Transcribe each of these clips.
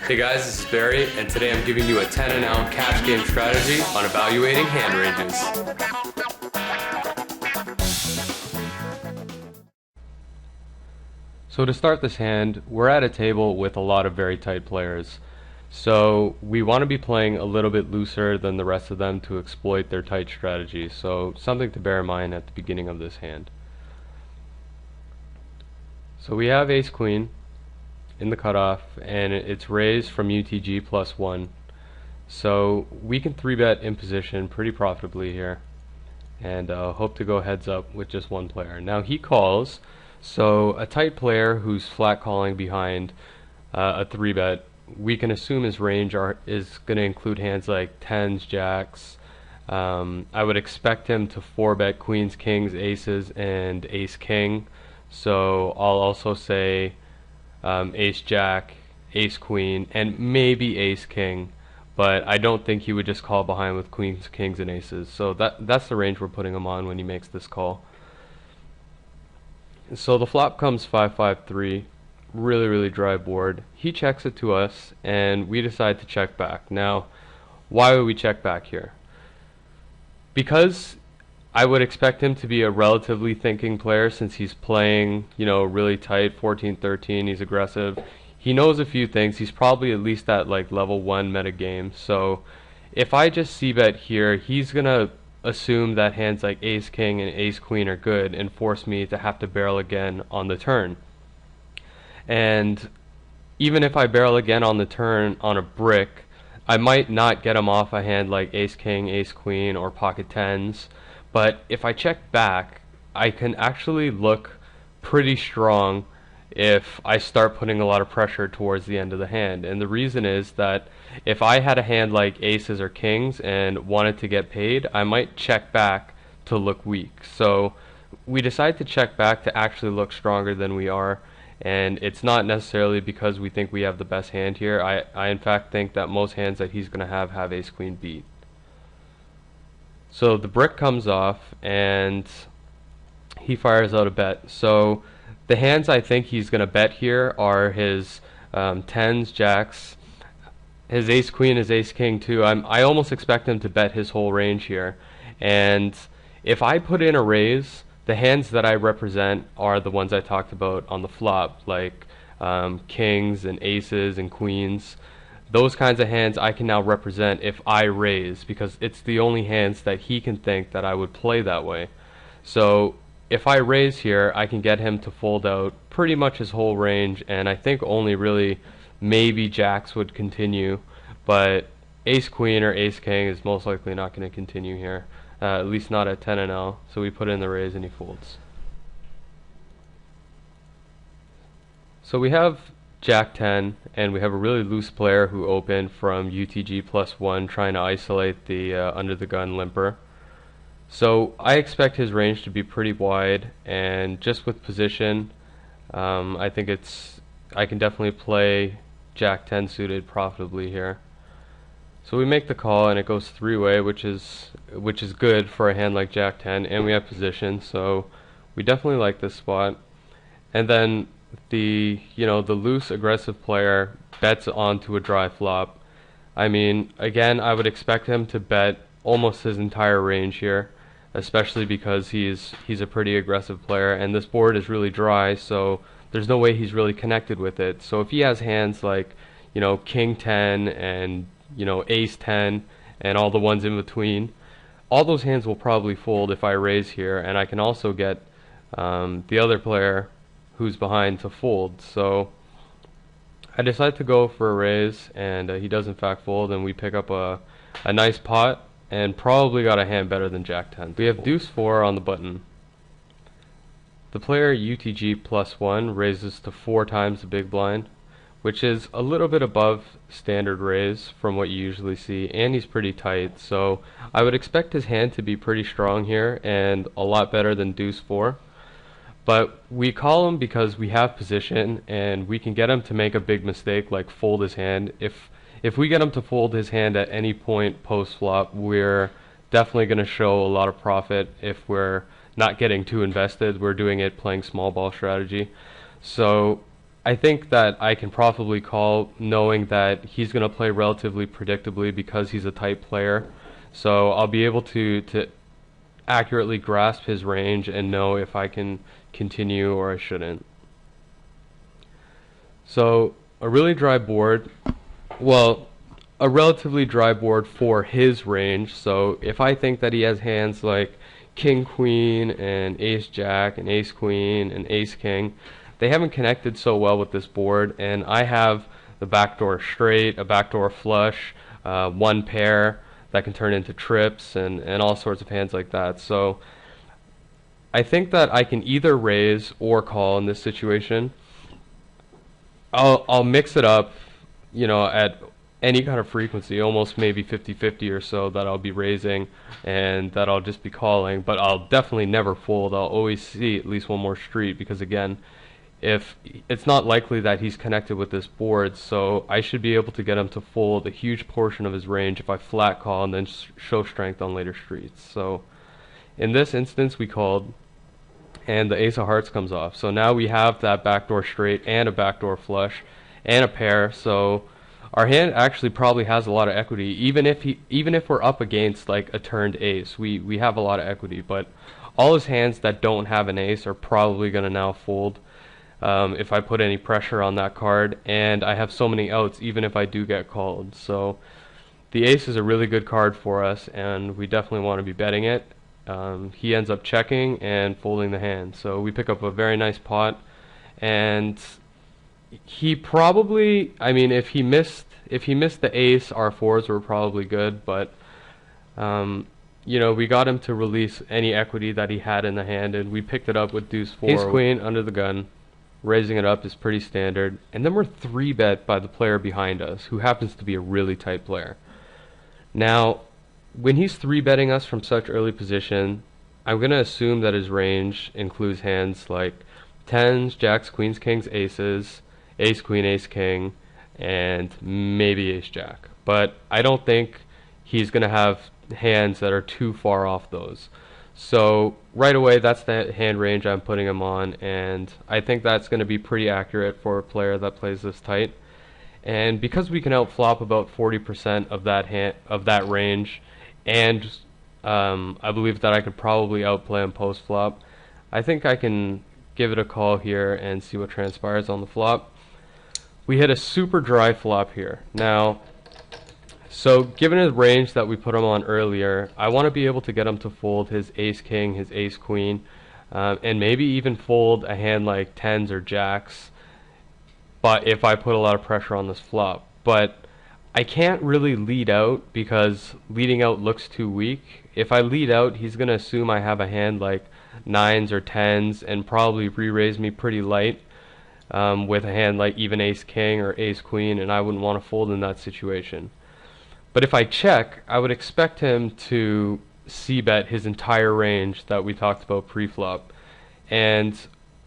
Hey guys, this is Barry, and today I'm giving you a 10 and out cash game strategy on evaluating hand ranges. So to start this hand, we're at a table with a lot of very tight players. So we want to be playing a little bit looser than the rest of them to exploit their tight strategy. So something to bear in mind at the beginning of this hand. So we have ace queen in the cutoff, and it's raised from UTG +1. So we can 3-bet in position pretty profitably here, and hope to go heads up with just one player. Now he calls, so a tight player who's flat calling behind a 3-bet, we can assume his range is going to include hands like 10s, jacks. I would expect him to 4-bet queens, kings, aces, and ace king. So I'll also say ace jack, ace queen, and maybe ace king, but I don't think he would just call behind with queens, kings, and aces. So that's the range we're putting him on when he makes this call. So the flop comes 5-5-3, really dry board. He checks it to us, and we decide to check back. Now, why would we check back here? Because I would expect him to be a relatively thinking player, since he's playing, really tight, 14-13, he's aggressive. He knows a few things. He's probably at least at like level 1 meta game. So if I just c-bet here, he's going to assume that hands like ace king and ace queen are good and force me to have to barrel again on the turn. And even if I barrel again on the turn on a brick, I might not get him off a hand like ace king, ace queen, or pocket tens. But if I check back, I can actually look pretty strong if I start putting a lot of pressure towards the end of the hand. And the reason is that if I had a hand like aces or kings and wanted to get paid, I might check back to look weak. So we decide to check back to actually look stronger than we are. And it's not necessarily because we think we have the best hand here. I in fact think that most hands that he's going to have ace queen beat. So the brick comes off, and he fires out a bet. So the hands I think he's going to bet here are his 10s, jacks, his ace queen, his ace king too. I almost expect him to bet his whole range here. And if I put in a raise, the hands that I represent are the ones I talked about on the flop, like kings and aces and queens. Those kinds of hands I can now represent if I raise, because it's the only hands that he can think that I would play that way. So if I raise here, I can get him to fold out pretty much his whole range, and I think only really maybe jacks would continue, but ace queen or ace king is most likely not going to continue here, at least not at 10 and L. So we put in the raise and he folds. So we have Jack 10, and we have a really loose player who opened from UTG +1 trying to isolate the under the gun limper. So I expect his range to be pretty wide, and just with position, I think I can definitely play Jack 10 suited profitably here. So we make the call, and it goes 3-way, which is good for a hand like Jack 10, and we have position, so we definitely like this spot. And then the loose aggressive player bets onto a dry flop. I mean, again, I would expect him to bet almost his entire range here, especially because he's a pretty aggressive player, and this board is really dry, so there's no way he's really connected with it. So if he has hands like king 10 and ace 10 and all the ones in between, all those hands will probably fold if I raise here, and I can also get the other player who's behind to fold. So I decide to go for a raise, and he does in fact fold, and we pick up a nice pot, and probably got a hand better than Jack 10. We have deuce 4 on the button. The player UTG +1 raises to 4 times the big blind, which is a little bit above standard raise from what you usually see, and he's pretty tight, so I would expect his hand to be pretty strong here and a lot better than deuce 4. But we call him because we have position, and we can get him to make a big mistake like fold his hand. If we get him to fold his hand at any point post flop, we're definitely going to show a lot of profit. If we're not getting too invested, we're doing it playing small ball strategy. So I think that I can probably call knowing that he's going to play relatively predictably because he's a tight player. So I'll be able to accurately grasp his range and know if I can continue or I shouldn't. So a really dry board, well, a relatively dry board for his range. So if I think that he has hands like King Queen and Ace Jack and Ace Queen and Ace King, they haven't connected so well with this board, and I have the backdoor straight, a backdoor flush, one pair that can turn into trips and all sorts of hands like that. So I think that I can either raise or call in this situation. I'll mix it up, at any kind of frequency, almost maybe 50-50 or so that I'll be raising and that I'll just be calling, but I'll definitely never fold. I'll always see at least one more street because again, if it's not likely that he's connected with this board, so I should be able to get him to fold a huge portion of his range if I flat call and then show strength on later streets. So in this instance we called and the ace of hearts comes off. So now we have that backdoor straight and a backdoor flush and a pair. So our hand actually probably has a lot of equity. Even if we're up against like a turned ace, we have a lot of equity. But all his hands that don't have an ace are probably going to now fold if I put any pressure on that card. And I have so many outs even if I do get called. So the ace is a really good card for us, and we definitely want to be betting it. He ends up checking and folding the hand, so we pick up a very nice pot. And he probably, I mean, if he missed the ace, our fours were probably good, but we got him to release any equity that he had in the hand, and we picked it up with deuce four. Ace queen under the gun, raising it up is pretty standard, and then we're 3-bet by the player behind us, who happens to be a really tight player. Now, when he's 3-betting us from such early position, I'm going to assume that his range includes hands like tens, jacks, queens, kings, aces, ace, queen, ace, king, and maybe ace, jack. But I don't think he's going to have hands that are too far off those. So right away, that's the hand range I'm putting him on, and I think that's going to be pretty accurate for a player that plays this tight. And because we can outflop about 40% of that range, and I believe that I could probably outplay him post flop, I think I can give it a call here and see what transpires on the flop. We hit a super dry flop here. Now, so given his range that we put him on earlier, I want to be able to get him to fold his ace king, his ace queen, and maybe even fold a hand like tens or jacks, but if I put a lot of pressure on this flop. But I can't really lead out because leading out looks too weak. If I lead out, he's going to assume I have a hand like nines or tens and probably re-raise me pretty light with a hand like even ace king or ace queen, and I wouldn't want to fold in that situation. But if I check, I would expect him to c-bet his entire range that we talked about pre-flop. And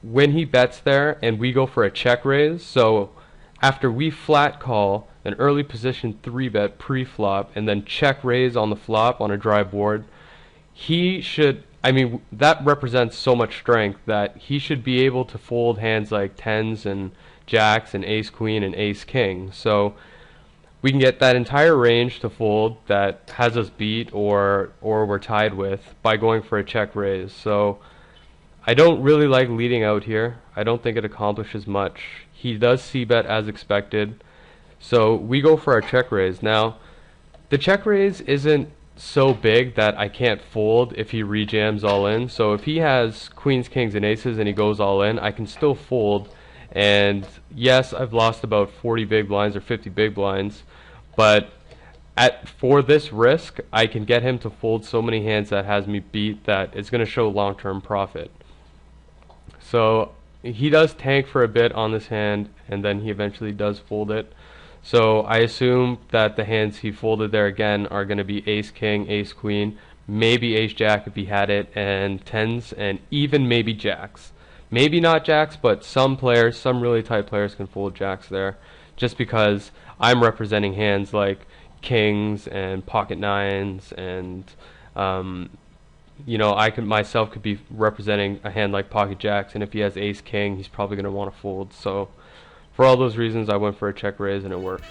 when he bets there and we go for a check raise, so after we flat call an early position 3-bet pre-flop and then check raise on the flop on a dry board, he should, I mean, that represents so much strength that he should be able to fold hands like tens and jacks and ace queen and ace king. So we can get that entire range to fold that has us beat or we're tied with by going for a check raise. So I don't really like leading out here. I don't think it accomplishes much. He does c-bet as expected, so we go for our check raise. Now, the check raise isn't so big that I can't fold if he rejams all in. So if he has queens, kings, and aces and he goes all in, I can still fold. And yes, I've lost about 40 big blinds or 50 big blinds, but for this risk, I can get him to fold so many hands that has me beat that it's going to show long-term profit. So he does tank for a bit on this hand, and then he eventually does fold it. So I assume that the hands he folded there again are going to be ace king, ace queen, maybe ace jack if he had it, and tens, and even maybe jacks. Maybe not jacks, but some players, some really tight players can fold jacks there, just because I'm representing hands like kings and pocket nines, and I myself could be representing a hand like pocket jacks, and if he has ace king, he's probably going to want to fold. So For all those reasons, I went for a check raise and it worked.